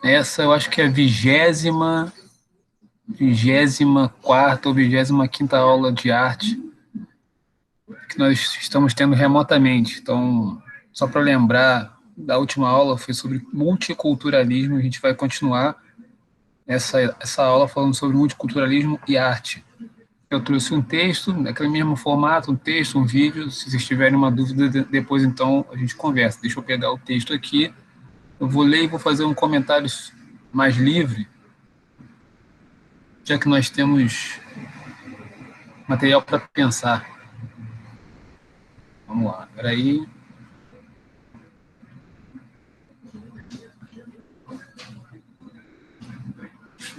Essa eu acho que é a 24ª ou 25ª aula de arte que nós estamos tendo remotamente. Então, só para lembrar, da última aula foi sobre multiculturalismo, a gente vai continuar essa aula falando sobre multiculturalismo e arte. Eu trouxe um texto, naquele mesmo formato, um texto, um vídeo. Se vocês tiverem uma dúvida, depois então a gente conversa. Deixa eu pegar o texto aqui. Eu vou ler e vou fazer um comentário mais livre, já que nós temos material para pensar. Vamos lá, peraí.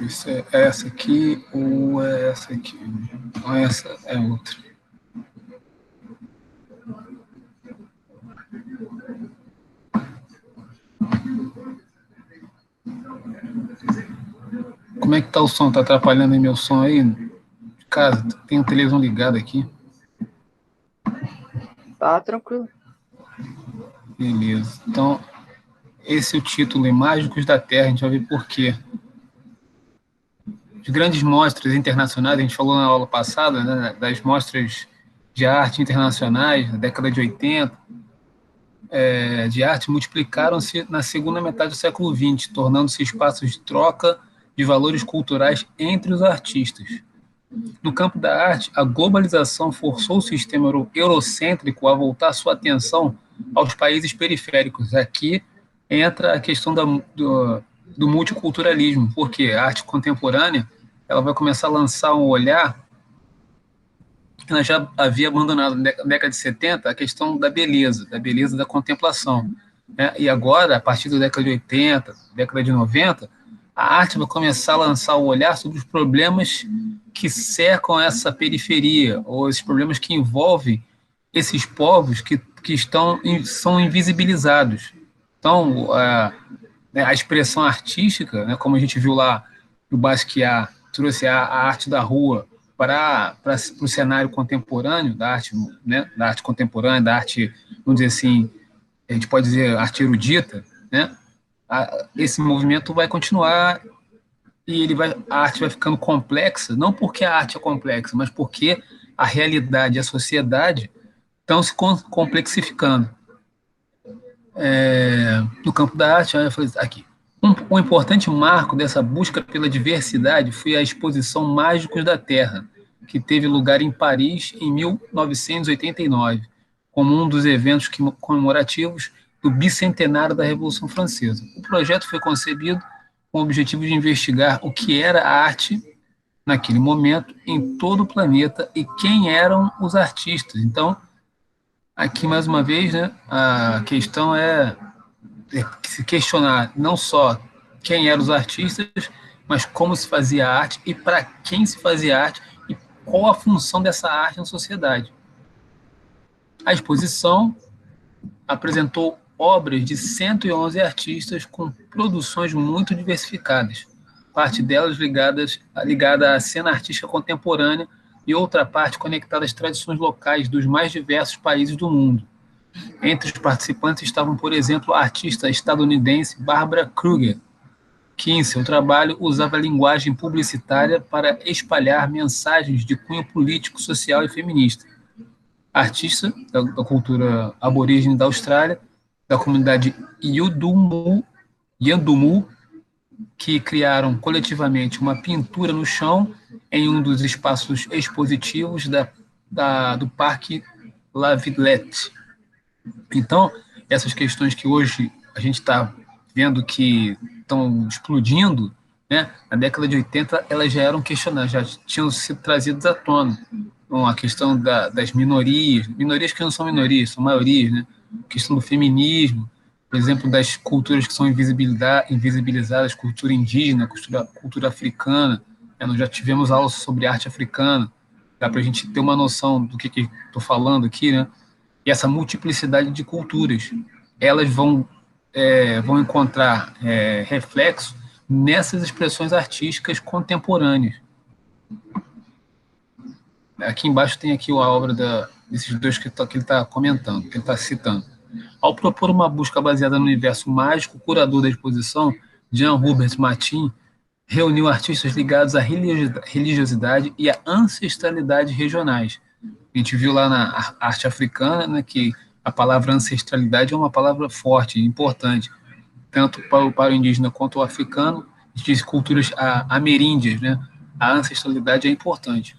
Isso é essa aqui ou é essa aqui? Não, essa é outra. Como é que tá o som? Tá atrapalhando aí meu som aí? De casa, tem a televisão ligada aqui. Tá tranquilo. Beleza. Então, esse é o título, Imágicos da Terra, a gente vai ver por quê. As grandes mostras internacionais, a gente falou na aula passada, né, das mostras de arte internacionais, na década de 80, de arte, multiplicaram-se na segunda metade do século XX, tornando-se espaços de troca de valores culturais entre os artistas. No campo da arte, a globalização forçou o sistema eurocêntrico a voltar sua atenção aos países periféricos. Aqui entra a questão do multiculturalismo, porque a arte contemporânea ela vai começar a lançar um olhar que ela já havia abandonado na década de 70, a questão da beleza da contemplação. Né? E agora, a partir da década de 80, década de 90, a arte vai começar a lançar o olhar sobre os problemas que cercam essa periferia, ou esses problemas que envolvem esses povos que são invisibilizados. Então, a expressão artística, né, como a gente viu lá no Basquiat, trouxe a arte da rua para o cenário contemporâneo da arte, né, da arte contemporânea, da arte, vamos dizer assim, a gente pode dizer arte erudita, né? Esse movimento vai continuar e a arte vai ficando complexa, não porque a arte é complexa, mas porque a realidade e a sociedade estão se complexificando. No campo da arte, eu falei aqui. Um importante marco dessa busca pela diversidade foi a exposição Mágicos da Terra, que teve lugar em Paris em 1989, como um dos eventos comemorativos do bicentenário da Revolução Francesa. O projeto foi concebido com o objetivo de investigar o que era a arte naquele momento em todo o planeta e quem eram os artistas. Então, aqui mais uma vez, né, a questão é se questionar não só quem eram os artistas, mas como se fazia arte e para quem se fazia arte e qual a função dessa arte na sociedade. A exposição apresentou obras de 111 artistas com produções muito diversificadas, parte delas ligada à cena artística contemporânea e outra parte conectada às tradições locais dos mais diversos países do mundo. Entre os participantes estavam, por exemplo, a artista estadunidense Barbara Kruger, que em seu trabalho usava a linguagem publicitária para espalhar mensagens de cunho político, social e feminista. Artista da cultura aborígene da Austrália, da comunidade Yandumu, que criaram coletivamente uma pintura no chão em um dos espaços expositivos do Parque La Villette. Então, essas questões que hoje a gente está vendo que estão explodindo, né, na década de 80 elas já eram questionadas, já tinham sido trazidas à tona. Bom, a questão das minorias que não são minorias, são maiorias, né? A questão do feminismo, por exemplo, das culturas que são invisibilizadas, cultura indígena, cultura africana. Né? Nós já tivemos aulas sobre arte africana, dá para a gente ter uma noção do que estou falando aqui, né? E essa multiplicidade de culturas, elas vão encontrar reflexo nessas expressões artísticas contemporâneas. Aqui embaixo tem aqui a obra desses dois que ele está comentando, que ele está citando. Ao propor uma busca baseada no universo mágico, o curador da exposição, Jean Hubert Martin, reuniu artistas ligados à religiosidade e à ancestralidade regionais. A gente viu lá na arte africana, né, que a palavra ancestralidade é uma palavra forte e importante, tanto para o indígena quanto o africano, de culturas ameríndias, né? A ancestralidade é importante.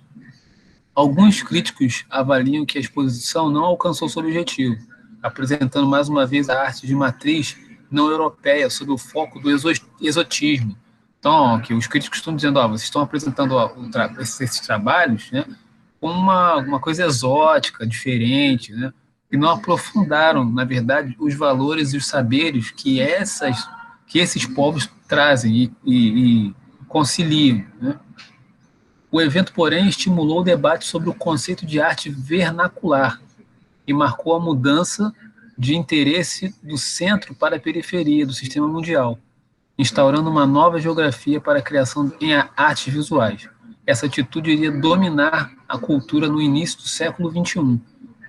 Alguns críticos avaliam que a exposição não alcançou seu objetivo, apresentando mais uma vez a arte de matriz não europeia sob o foco do exotismo. Então, que os críticos estão dizendo, vocês estão apresentando esses trabalhos, né, com uma coisa exótica, diferente, né, e não aprofundaram, na verdade, os valores e os saberes que esses povos trazem e conciliam, né? O evento, porém, estimulou o debate sobre o conceito de arte vernacular e marcou a mudança de interesse do centro para a periferia do sistema mundial, instaurando uma nova geografia para a criação em artes visuais. Essa atitude iria dominar a cultura no início do século XXI.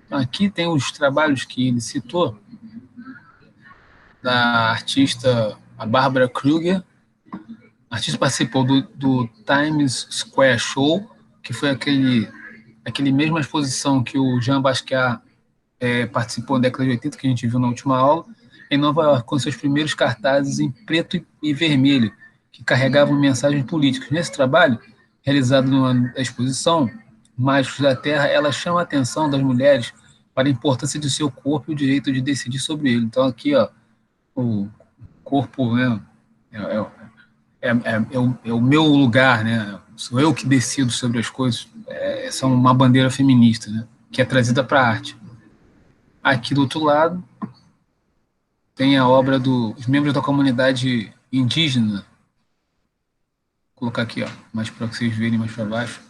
Então, aqui tem os trabalhos que ele citou, da artista a Barbara Kruger. A artista participou do Times Square Show, que foi aquele mesma exposição que o Jean Basquiat participou na década de 80, que a gente viu na última aula, em Nova York, com seus primeiros cartazes em preto e vermelho, que carregavam mensagens políticas. Nesse trabalho, realizado numa exposição, Mágicos da Terra, ela chama a atenção das mulheres para a importância de seu corpo e o direito de decidir sobre ele. Então, aqui, o corpo, né, é o meu lugar, né? Sou eu que decido sobre as coisas. Essa é uma bandeira feminista, né, que é trazida para a arte. Aqui do outro lado, tem a obra dos membros da comunidade indígena. Vou colocar aqui, mais para vocês verem mais para baixo.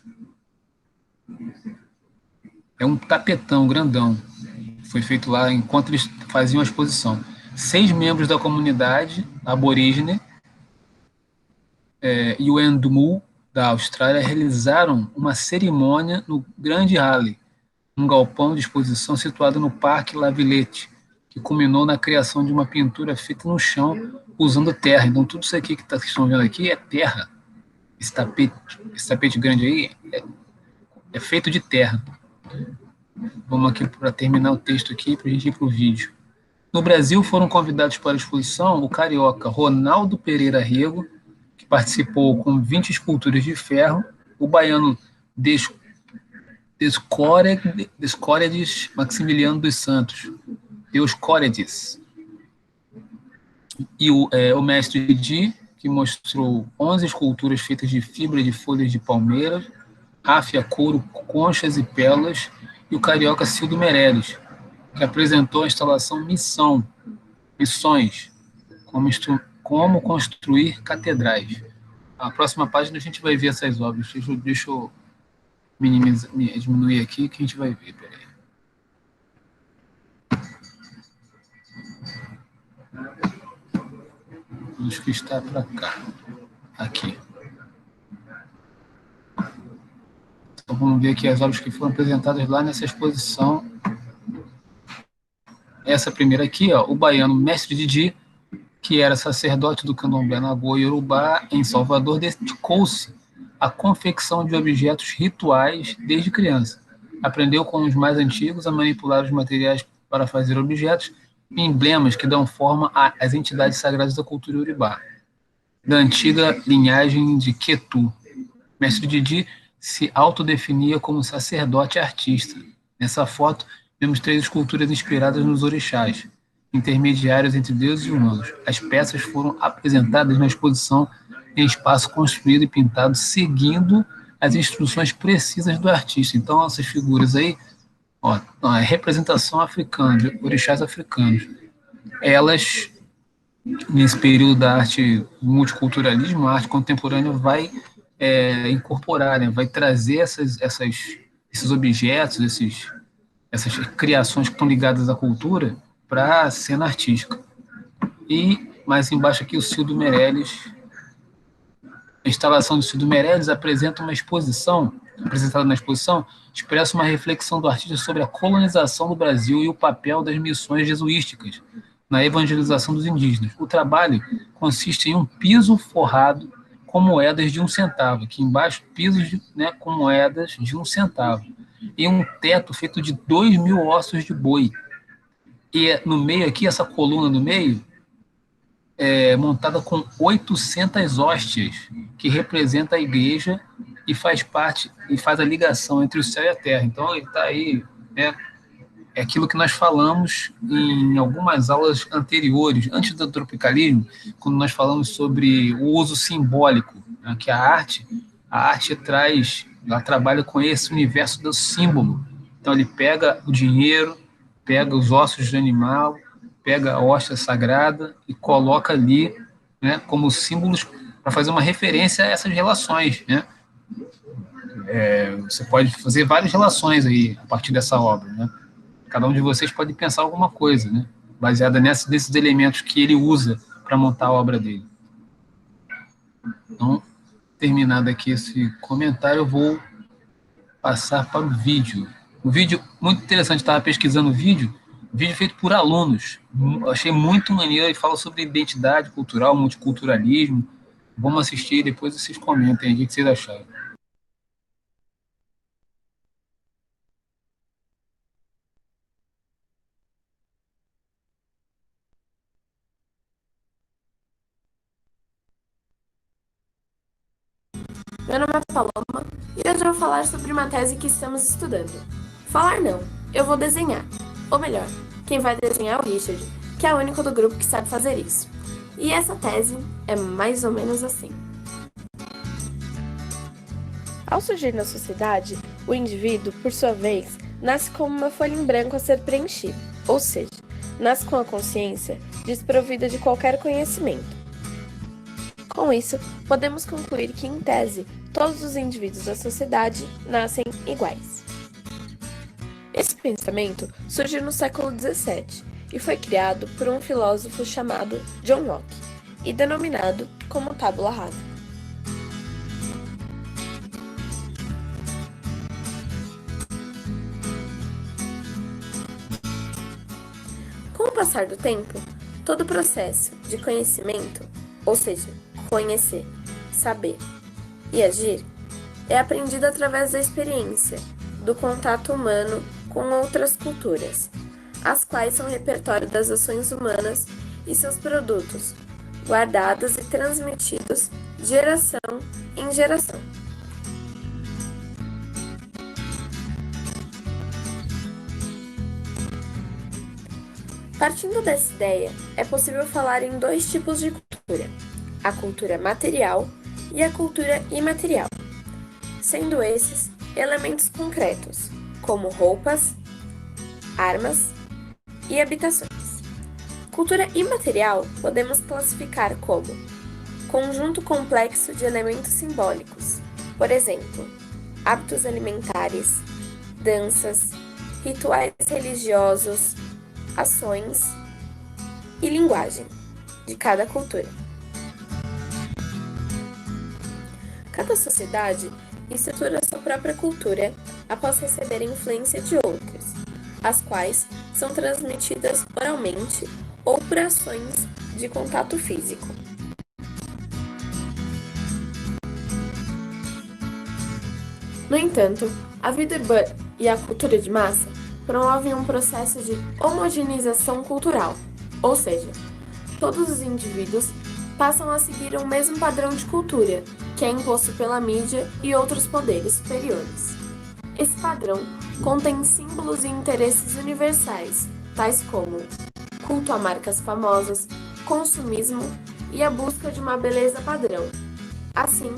É um tapetão grandão. Foi feito lá enquanto eles faziam a exposição. 6 membros da comunidade aborígene e o Endumu, da Austrália, realizaram uma cerimônia no Grande Halley, um galpão de exposição situado no Parque La Villette, que culminou na criação de uma pintura feita no chão usando terra. Então, tudo isso aqui que vocês estão vendo aqui é terra. Esse tapete grande aí é feito de terra. Vamos aqui para terminar o texto aqui, para a gente ir para o vídeo. No Brasil, foram convidados para a exposição o carioca Ronaldo Pereira Rego, que participou com 20 esculturas de ferro, o baiano Descóredes Maximiliano dos Santos, Deuscóredes, e o mestre Didi, que mostrou 11 esculturas feitas de fibra de folhas de palmeiras, ráfia, couro, conchas e pérolas, e o carioca Cildo Meirelles, que apresentou a instalação Missões, como construir catedrais. A próxima página a gente vai ver essas obras. Deixa eu diminuir aqui que a gente vai ver. Peraí. Acho que está para cá. Aqui. Então vamos ver aqui as obras que foram apresentadas lá nessa exposição. Essa primeira aqui, o baiano Mestre Didi, que era sacerdote do candomblé Nagô Yorubá, em Salvador, dedicou-se à confecção de objetos rituais desde criança. Aprendeu com os mais antigos a manipular os materiais para fazer objetos e emblemas que dão forma às entidades sagradas da cultura Yorubá, da antiga linhagem de Quetu. Mestre Didi se autodefinia como sacerdote artista. Nessa foto, vemos 3 esculturas inspiradas nos orixás, intermediários entre deuses e humanos. As peças foram apresentadas na exposição em espaço construído e pintado seguindo as instruções precisas do artista. Então, essas figuras aí, a representação africana, de orixás africanos, elas, nesse período da arte multiculturalismo, a arte contemporânea vai incorporar, né, vai trazer esses objetos, essas criações que estão ligadas à cultura para a cena artística. E mais embaixo aqui o Cildo Meirelles. A instalação do Cildo Meirelles apresenta uma exposição apresentada na exposição expressa uma reflexão do artista sobre a colonização do Brasil e o papel das missões jesuísticas na evangelização dos indígenas. O trabalho consiste em um piso forrado com moedas de 1 centavo, aqui embaixo pisos com moedas de 1 centavo, e um teto feito de 2.000 ossos de boi. E no meio aqui, essa coluna no meio, é montada com 800 hóstias, que representa a igreja e faz parte e faz a ligação entre o céu e a terra. Então ele está aí, né? É aquilo que nós falamos em algumas aulas anteriores, antes do tropicalismo, quando nós falamos sobre o uso simbólico, né, que a arte ela trabalha com esse universo do símbolo. Então ele pega o dinheiro, pega os ossos de animal, pega a hóstia sagrada e coloca ali, né, como símbolos para fazer uma referência a essas relações, né? Você pode fazer várias relações aí a partir dessa obra, né? Cada um de vocês pode pensar alguma coisa, né, baseada nesses elementos que ele usa para montar a obra dele. Então, terminado aqui esse comentário, eu vou passar para o vídeo. Um vídeo muito interessante, estava pesquisando o vídeo feito por alunos. Achei muito maneiro e fala sobre identidade cultural, multiculturalismo. Vamos assistir e depois vocês comentem aí o que vocês acharam. Meu nome é Paloma e hoje eu vou falar sobre uma tese que estamos estudando. Falar não, eu vou desenhar. Ou melhor, quem vai desenhar é o Richard, que é o único do grupo que sabe fazer isso. E essa tese é mais ou menos assim. Ao surgir na sociedade, o indivíduo, por sua vez, nasce como uma folha em branco a ser preenchida, ou seja, nasce com a consciência desprovida de qualquer conhecimento. Com isso, podemos concluir que, em tese, todos os indivíduos da sociedade nascem iguais. Esse pensamento surgiu no século XVII e foi criado por um filósofo chamado John Locke e denominado como tábula rasa. Com o passar do tempo, todo o processo de conhecimento, ou seja, conhecer, saber e agir, é aprendido através da experiência, do contato humano com outras culturas, as quais são repertório das ações humanas e seus produtos, guardados e transmitidos de geração em geração. Partindo dessa ideia, é possível falar em dois tipos de cultura: a cultura material e a cultura imaterial, sendo esses elementos concretos, como roupas, armas e habitações. Cultura imaterial podemos classificar como conjunto complexo de elementos simbólicos, por exemplo, hábitos alimentares, danças, rituais religiosos, ações e linguagem de cada cultura. Cada sociedade estrutura sua própria cultura após receber a influência de outras, as quais são transmitidas oralmente ou por ações de contato físico. No entanto, a vida urbana e a cultura de massa promovem um processo de homogeneização cultural, ou seja, todos os indivíduos passam a seguir o mesmo padrão de cultura, que é imposto pela mídia e outros poderes superiores. Esse padrão contém símbolos e interesses universais, tais como culto a marcas famosas, consumismo e a busca de uma beleza padrão. Assim,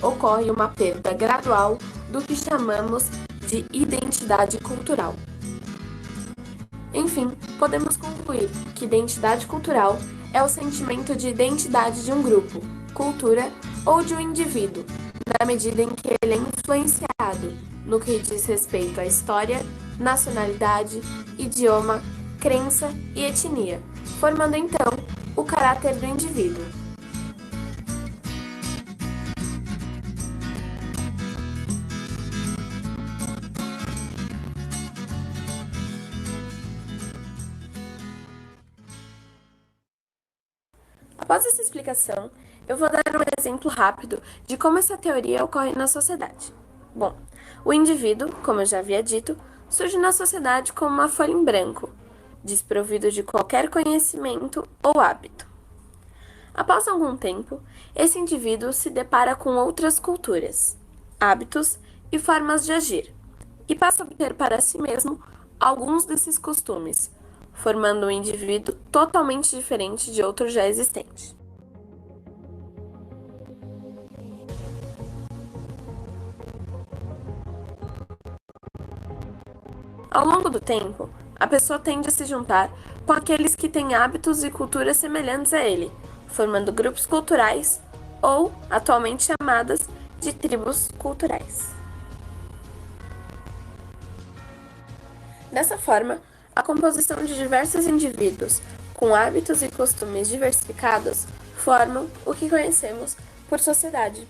ocorre uma perda gradual do que chamamos de identidade cultural. Enfim, podemos concluir que identidade cultural é o sentimento de identidade de um grupo, cultura ou de um indivíduo, na medida em que ele é influenciado no que diz respeito à história, nacionalidade, idioma, crença e etnia, formando então o caráter do indivíduo. Após essa explicação, eu vou dar um exemplo rápido de como essa teoria ocorre na sociedade. Bom, o indivíduo, como eu já havia dito, surge na sociedade como uma folha em branco, desprovido de qualquer conhecimento ou hábito. Após algum tempo, esse indivíduo se depara com outras culturas, hábitos e formas de agir, e passa a obter para si mesmo alguns desses costumes, formando um indivíduo totalmente diferente de outro já existente. Ao longo do tempo, a pessoa tende a se juntar com aqueles que têm hábitos e culturas semelhantes a ele, formando grupos culturais ou, atualmente chamadas, de tribos culturais. Dessa forma, a composição de diversos indivíduos com hábitos e costumes diversificados formam o que conhecemos por sociedade.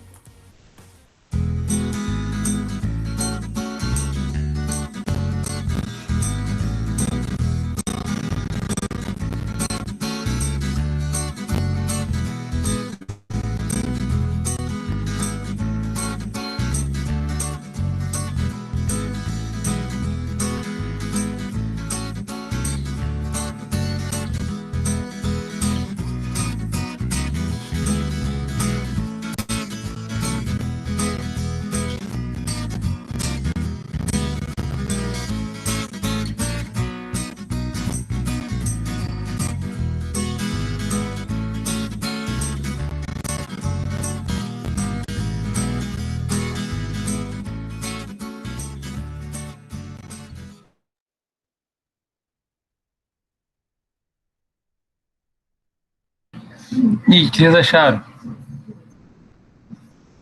E o que vocês acharam?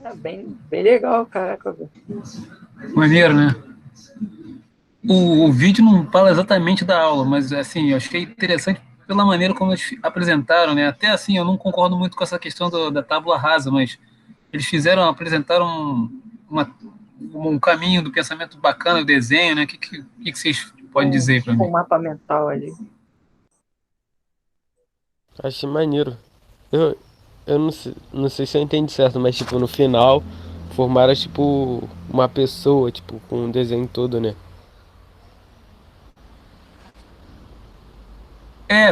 É bem legal, caraca, velho. Maneiro, né? O vídeo não fala exatamente da aula, mas assim, eu achei interessante pela maneira como eles apresentaram, né? Até assim, eu não concordo muito com essa questão da tábua rasa, mas eles apresentaram um caminho do pensamento bacana, o desenho, né? O que vocês podem dizer para mim? Um mapa mental ali. Achei maneiro. Eu, eu não sei se eu entendi certo, mas tipo, no final formaram tipo uma pessoa, tipo, com um desenho todo, né?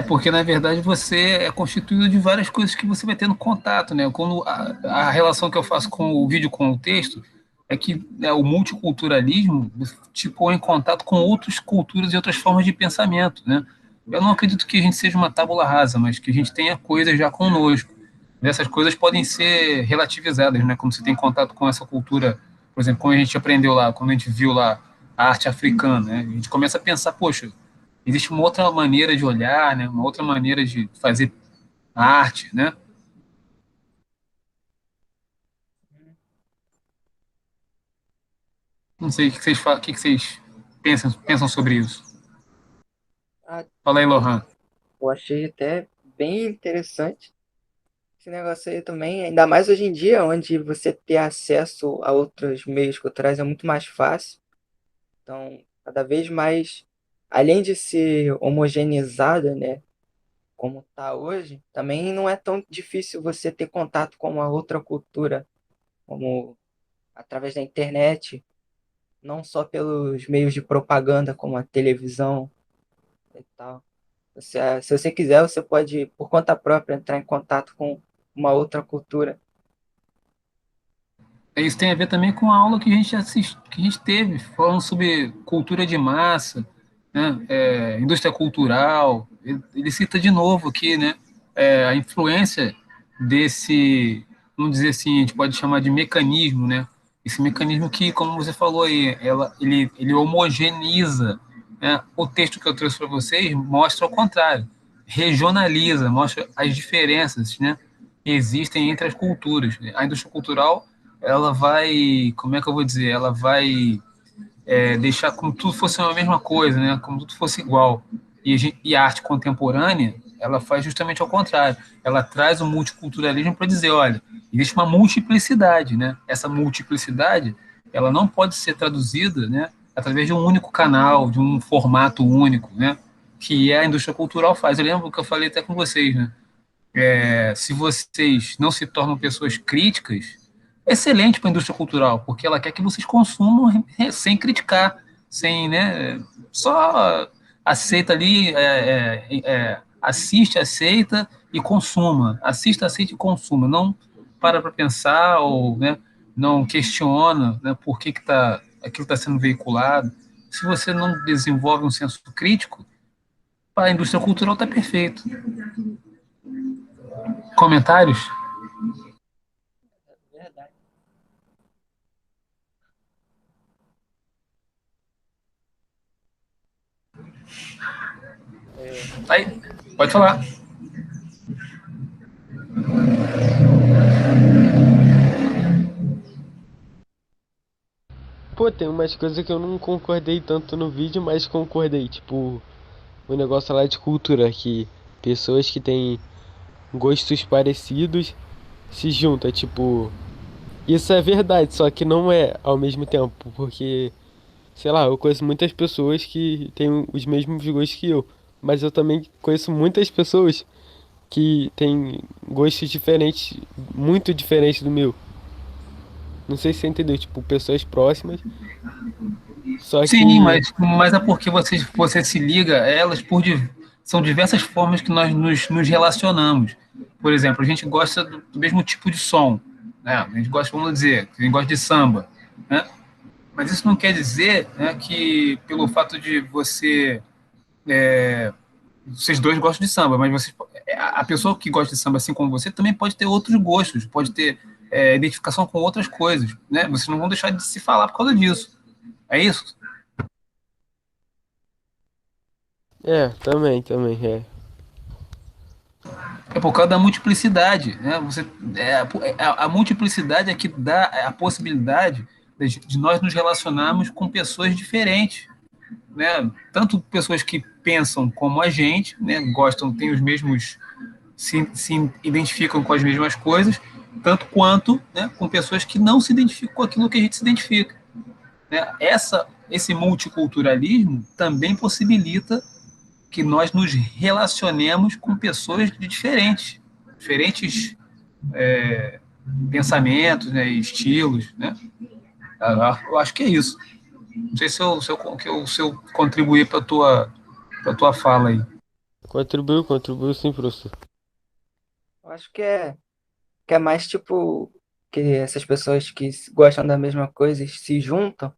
Porque na verdade você é constituído de várias coisas que você vai tendo contato, né? Quando a relação que eu faço com o vídeo com o texto é que, né, o multiculturalismo te põe em contato com outras culturas e outras formas de pensamento, né? Eu não acredito que a gente seja uma tábula rasa, mas que a gente tenha coisas já conosco. Essas coisas podem ser relativizadas, né? Quando você tem contato com essa cultura, por exemplo, quando a gente aprendeu lá, quando a gente viu lá a arte africana, né? A gente começa a pensar, poxa, existe uma outra maneira de olhar, né? Uma outra maneira de fazer arte, né? Não sei o que vocês pensam sobre isso. Ah, Fala aí, Lohan. eu achei até bem interessante esse negócio aí também, ainda mais hoje em dia, onde você ter acesso a outros meios culturais é muito mais fácil. Então, cada vez mais, além de ser homogeneizada, né, como tá hoje, também não é tão difícil você ter contato com uma outra cultura, como através da internet, não só pelos meios de propaganda, como a televisão e tal. Se você quiser, você pode, por conta própria, entrar em contato com uma outra cultura. Isso tem a ver também com a aula que a gente que a gente teve, falando sobre cultura de massa, né? Indústria cultural. Ele cita de novo aqui, né? A influência desse, vamos dizer assim, a gente pode chamar de mecanismo, né? Esse mecanismo que, como você falou aí, ele homogeneiza, né? O texto que eu trouxe para vocês mostra o contrário, regionaliza, mostra as diferenças, né? Que existem entre as culturas. A indústria cultural, ela vai, como é que eu vou dizer, ela vai deixar como tudo fosse a mesma coisa, né? Como tudo fosse igual. E a arte contemporânea, ela faz justamente ao contrário. Ela traz o multiculturalismo para dizer, olha, existe uma multiplicidade, né? Essa multiplicidade, ela não pode ser traduzida, né, através de um único canal, de um formato único, né? Que a indústria cultural faz. Eu lembro que eu falei até com vocês, né? Se vocês não se tornam pessoas críticas, excelente para a indústria cultural, porque ela quer que vocês consumam sem criticar, sem, né, só aceita ali, assiste, aceita e consuma. Assista, aceita e consuma. Não para pensar ou, né, não questiona, né, por que aquilo está sendo veiculado. Se você não desenvolve um senso crítico, para a indústria cultural está perfeito. Comentários? Verdade. Aí, pode falar. Pô, tem umas coisas que eu não concordei tanto no vídeo, mas concordei. Tipo, o negócio lá de cultura, que pessoas que têm gostos parecidos se juntam. Tipo, isso é verdade, só que não é ao mesmo tempo. Porque, sei lá, eu conheço muitas pessoas que têm os mesmos gostos que eu. Mas eu também conheço muitas pessoas que têm gostos diferentes, muito diferentes do meu. Não sei se você entendeu, tipo, pessoas próximas. Só Sim, que, mas é porque você se liga a elas são diversas formas que nós nos relacionamos. Por exemplo, a gente gosta do mesmo tipo de som, né? A gente gosta, vamos dizer, a gente gosta de samba, né? Mas isso não quer dizer, né, que pelo fato de vocês dois gostam de samba, mas a pessoa que gosta de samba assim como você também pode ter outros gostos, pode ter identificação com outras coisas, né? Vocês não vão deixar de se falar por causa disso. É isso? também, é. É por causa da multiplicidade, né? A multiplicidade é que dá a possibilidade de nós nos relacionarmos com pessoas diferentes, né? Tanto pessoas que pensam como a gente, né? Gostam, têm os mesmos, se identificam com as mesmas coisas, tanto quanto, né, com pessoas que não se identificam com aquilo que a gente se identifica, né? Esse multiculturalismo também possibilita que nós nos relacionemos com pessoas de diferentes pensamentos, né, estilos, né? Eu acho que é isso. Não sei se eu contribuir para tua fala aí. Contribuiu sim, professor. Eu acho que é mais tipo que essas pessoas que gostam da mesma coisa e se juntam,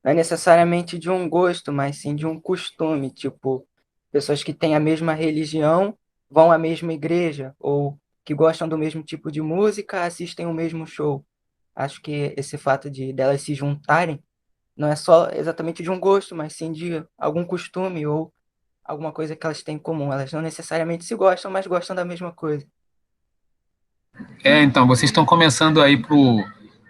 não é necessariamente de um gosto, mas sim de um costume. Tipo, pessoas que têm a mesma religião vão à mesma igreja, ou que gostam do mesmo tipo de música assistem o mesmo show. Acho que esse fato de delas se juntarem não é só exatamente de um gosto, mas sim de algum costume ou alguma coisa que elas têm em comum. Elas não necessariamente se gostam, mas gostam da mesma coisa. Então, vocês estão começando aí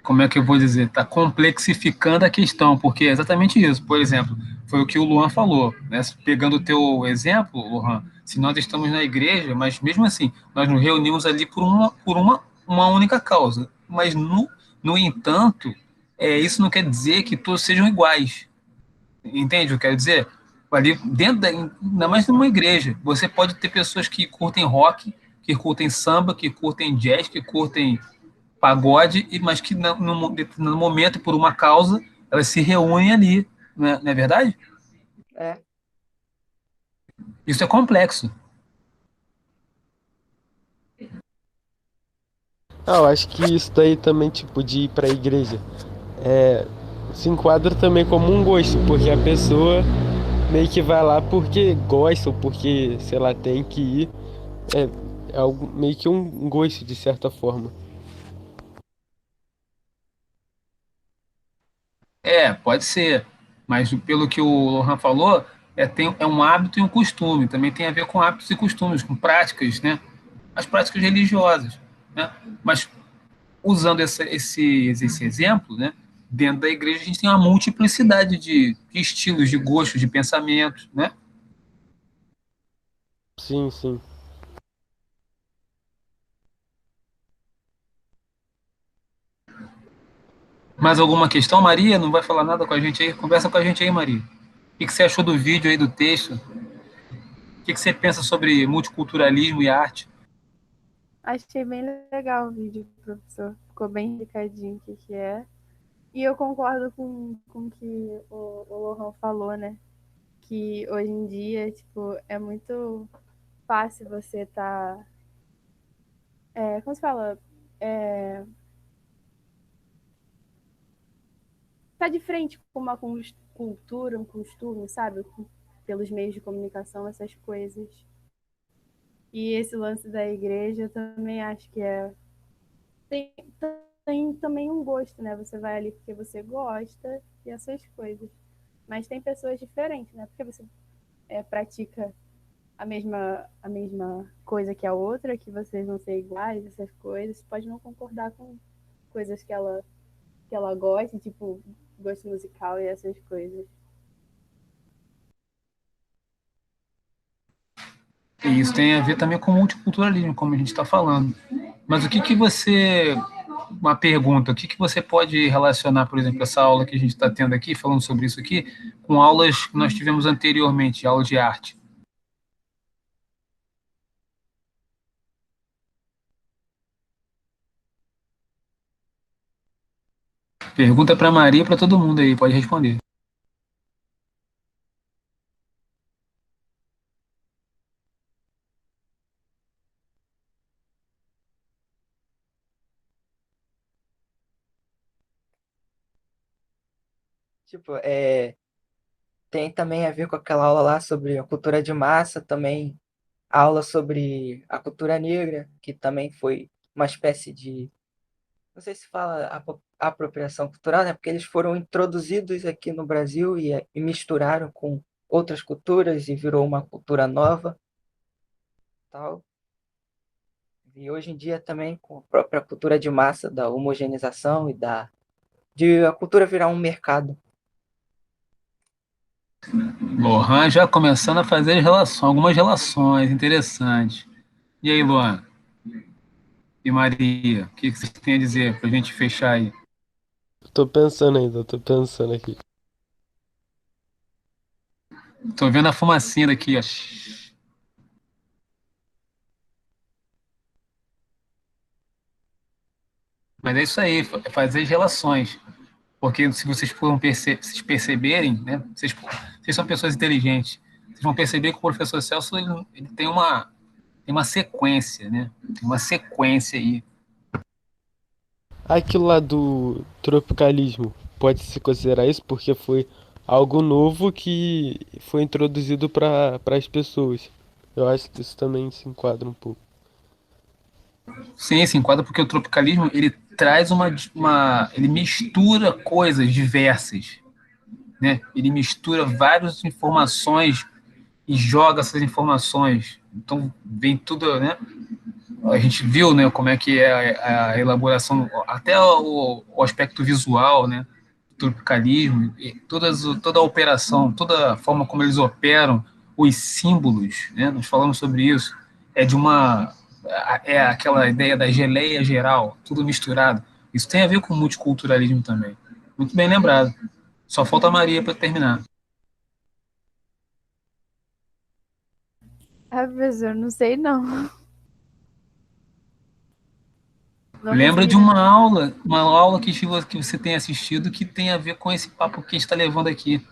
como é que eu vou dizer, está complexificando a questão, porque é exatamente isso. Por exemplo, foi o que o Luan falou, né? Pegando o teu exemplo, Luan, se nós estamos na igreja, mas mesmo assim, nós nos reunimos ali por uma única causa. Mas, no entanto, isso não quer dizer que todos sejam iguais. Entende o que eu quero dizer? Ali dentro ainda mais numa igreja, você pode ter pessoas que curtem rock, que curtem samba, que curtem jazz, que curtem pagode, mas que no momento, por uma causa, elas se reúnem ali, não é verdade? É, Isso é complexo. Ah, eu acho que isso daí também, tipo, de ir pra igreja, é, se enquadra também como um gosto, porque a pessoa meio que vai lá porque gosta, ou porque, sei lá, tem que ir. É algo, meio que um gosto, de certa forma. Pode ser, mas pelo que o Lohan falou, é um hábito e um costume, também tem a ver com hábitos e costumes, com práticas, né? As práticas religiosas, né? Mas usando esse exemplo, né, dentro da igreja a gente tem uma multiplicidade de estilos, de gostos, de pensamentos, né? Sim, sim. Mais alguma questão, Maria? Não vai falar nada com a gente aí? Conversa com a gente aí, Maria. O que você achou do vídeo aí, do texto? O que você pensa sobre multiculturalismo e arte? Achei bem legal o vídeo, professor. Ficou bem explicadinho o que que é. E eu concordo com o que o Lohan falou, né? Que hoje em dia, tipo, é muito fácil você tá. Como se fala? É, tá de frente com uma cultura, um costume, sabe? Pelos meios de comunicação, essas coisas. E esse lance da igreja, eu também acho que tem, tem também um gosto, né? Você vai ali porque você gosta e essas coisas. Mas tem pessoas diferentes, né? Porque você pratica a mesma coisa que a outra, que vocês vão ser iguais, essas coisas. Você pode não concordar com coisas que ela gosta, tipo gosto musical e essas coisas. E isso tem a ver também com multiculturalismo, como a gente está falando. Mas o que que você, uma pergunta, o que que você pode relacionar, por exemplo, essa aula que a gente está tendo aqui, falando sobre isso aqui, com aulas que nós tivemos anteriormente, aulas de arte? Pergunta para Maria e para todo mundo aí, pode responder. Tipo, tem também a ver com aquela aula lá sobre a cultura de massa, também a aula sobre a cultura negra, que também foi uma espécie de, não sei se fala apropriação cultural, né? Porque eles foram introduzidos aqui no Brasil e misturaram com outras culturas e virou uma cultura nova, tal. E hoje em dia também com a própria cultura de massa, da homogeneização de a cultura virar um mercado. Lohan já começando a fazer algumas relações interessantes. E aí, Luan e Maria, o que que vocês têm a dizer para a gente fechar aí? Tô pensando ainda, tô pensando aqui. Tô vendo a fumacinha daqui, ó. Mas é isso aí, fazer as relações. Porque se vocês foram vocês perceberem, né? Vocês são pessoas inteligentes. Vocês vão perceber que o professor Celso ele tem uma sequência, né? Tem uma sequência aí. Aquilo lá do tropicalismo, pode se considerar isso porque foi algo novo que foi introduzido para as pessoas. Eu acho que isso também se enquadra um pouco. Sim, se enquadra porque o tropicalismo ele traz ele mistura coisas diversas, né? Ele mistura várias informações e joga essas informações. Então vem tudo, né? A gente viu, né, como é que é a elaboração, até o aspecto visual, né, do tropicalismo, e toda a operação, toda a forma como eles operam, os símbolos, né, nós falamos sobre isso, é aquela ideia da geleia geral, tudo misturado. Isso tem a ver com multiculturalismo também. Muito bem lembrado. Só falta a Maria para terminar. Ah, professor, não sei não. Não Lembra consegui de lembrar. uma aula que você tem assistido que tem a ver com esse papo que a gente está levando aqui.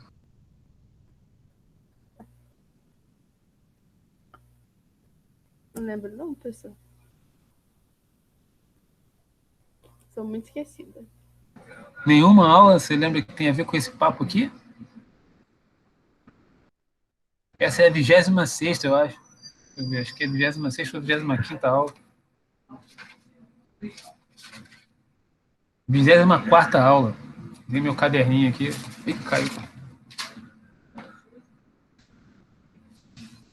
Não lembro não, professor. Sou muito esquecida. Nenhuma aula você lembra que tem a ver com esse papo aqui? Essa é a 26ª, eu acho. Deixa eu ver, acho que é a 26ª ou 25ª aula. 24ª aula. Dei meu caderninho aqui. Ih, caiu.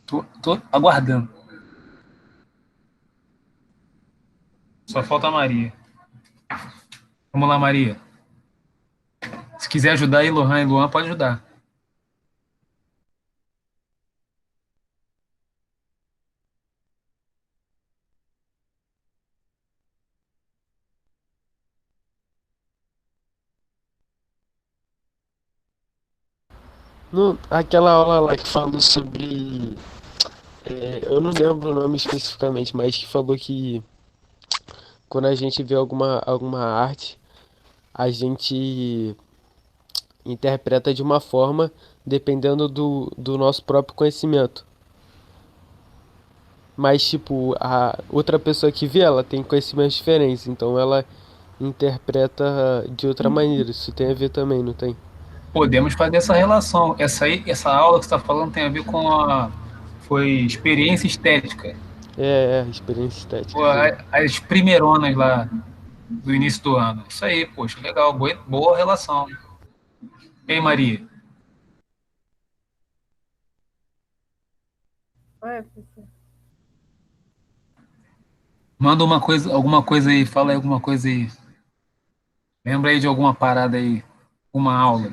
Tô aguardando. Só falta a Maria. Vamos lá, Maria. Se quiser ajudar aí, Lohan e Luan, pode ajudar. No, aquela aula lá que falou sobre. Eu não lembro o nome especificamente, mas que falou que quando a gente vê alguma arte, a gente interpreta de uma forma dependendo do nosso próprio conhecimento. Mas, tipo, a outra pessoa que vê, ela tem conhecimentos diferentes, então ela interpreta de outra maneira. Isso tem a ver também, não tem? Podemos fazer essa relação. Essa aula que você está falando tem a ver com foi experiência estética. Experiência Pô, estética, isso aí. as primeironas lá do início do ano. Isso aí, poxa, legal, boa relação. Ei, Maria, Oi, professor. manda alguma coisa aí, fala aí alguma coisa aí. Lembra aí de alguma parada aí, uma aula.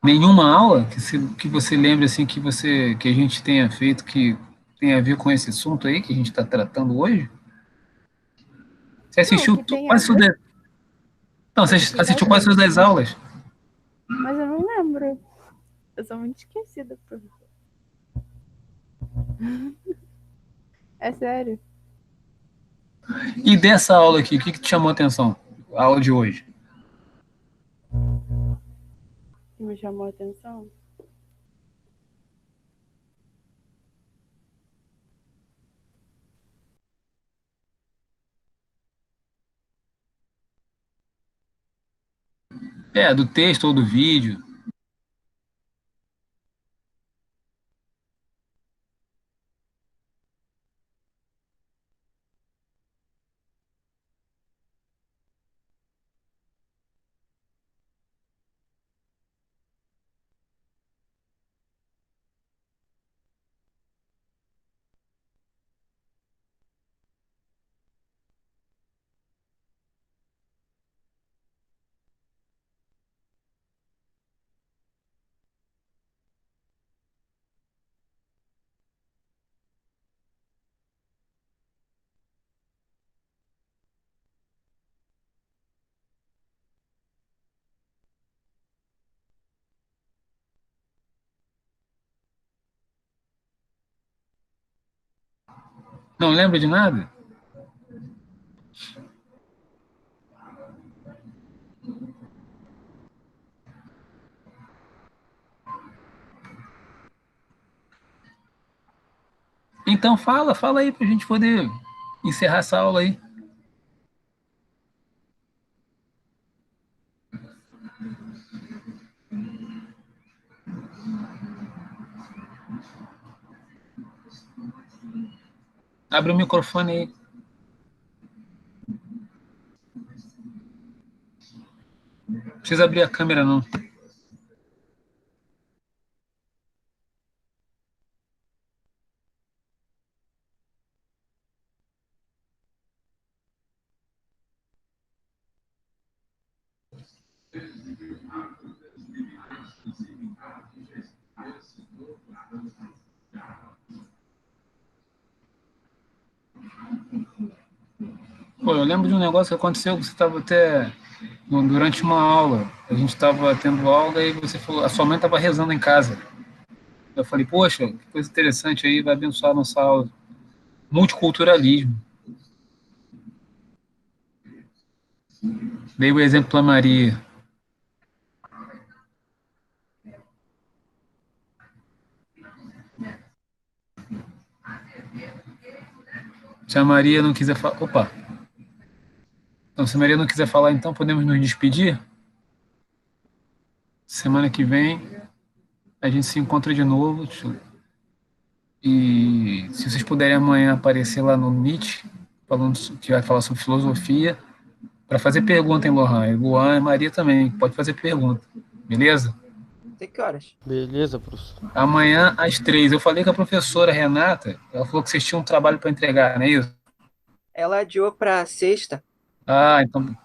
Nenhuma aula que você lembre assim que a gente tenha feito que tem a ver com esse assunto aí que a gente está tratando hoje? Você Não, assistiu que tem a quase ver, todas. Não, você que assistiu quase talvez. todas as aulas. Mas eu não lembro. Eu sou muito esquecida, professor. É sério. E dessa aula aqui, o que te chamou a atenção? A aula de hoje. Que me chamou a atenção. É, do texto ou do vídeo. Não lembra de nada? Então fala aí pra gente poder encerrar essa aula aí. Abre o microfone aí. Não precisa abrir a câmera, não. Pô, eu lembro de um negócio que aconteceu que você estava até durante uma aula. A gente estava tendo aula e você falou, a sua mãe estava rezando em casa. Eu falei, poxa, que coisa interessante aí, vai abençoar a nossa aula. Multiculturalismo. Dei o exemplo para Maria. Se a Maria não quiser falar. Opa! Então, se a Maria não quiser falar, então podemos nos despedir? Semana que vem a gente se encontra de novo. E se vocês puderem amanhã aparecer lá no Meet, que vai falar sobre filosofia, para fazer pergunta, hein, Lohan? E Luan e Maria também, pode fazer pergunta. Beleza? Sei que horas. Beleza, professor? Amanhã às 3. Eu falei com a professora Renata, ela falou que vocês tinham um trabalho para entregar, não é isso? Ela adiou pra sexta. Ah, então.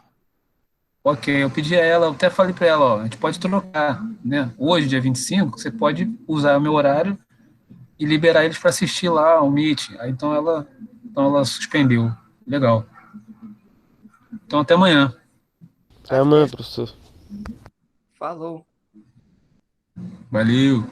Ok, eu pedi a ela, eu até falei para ela, ó, a gente pode trocar, né? Hoje, dia 25, você pode usar o meu horário e liberar eles para assistir lá o Meet. Aí, então ela suspendeu. Legal. Então até amanhã. Até amanhã, Até. professor. Falou. Valeu!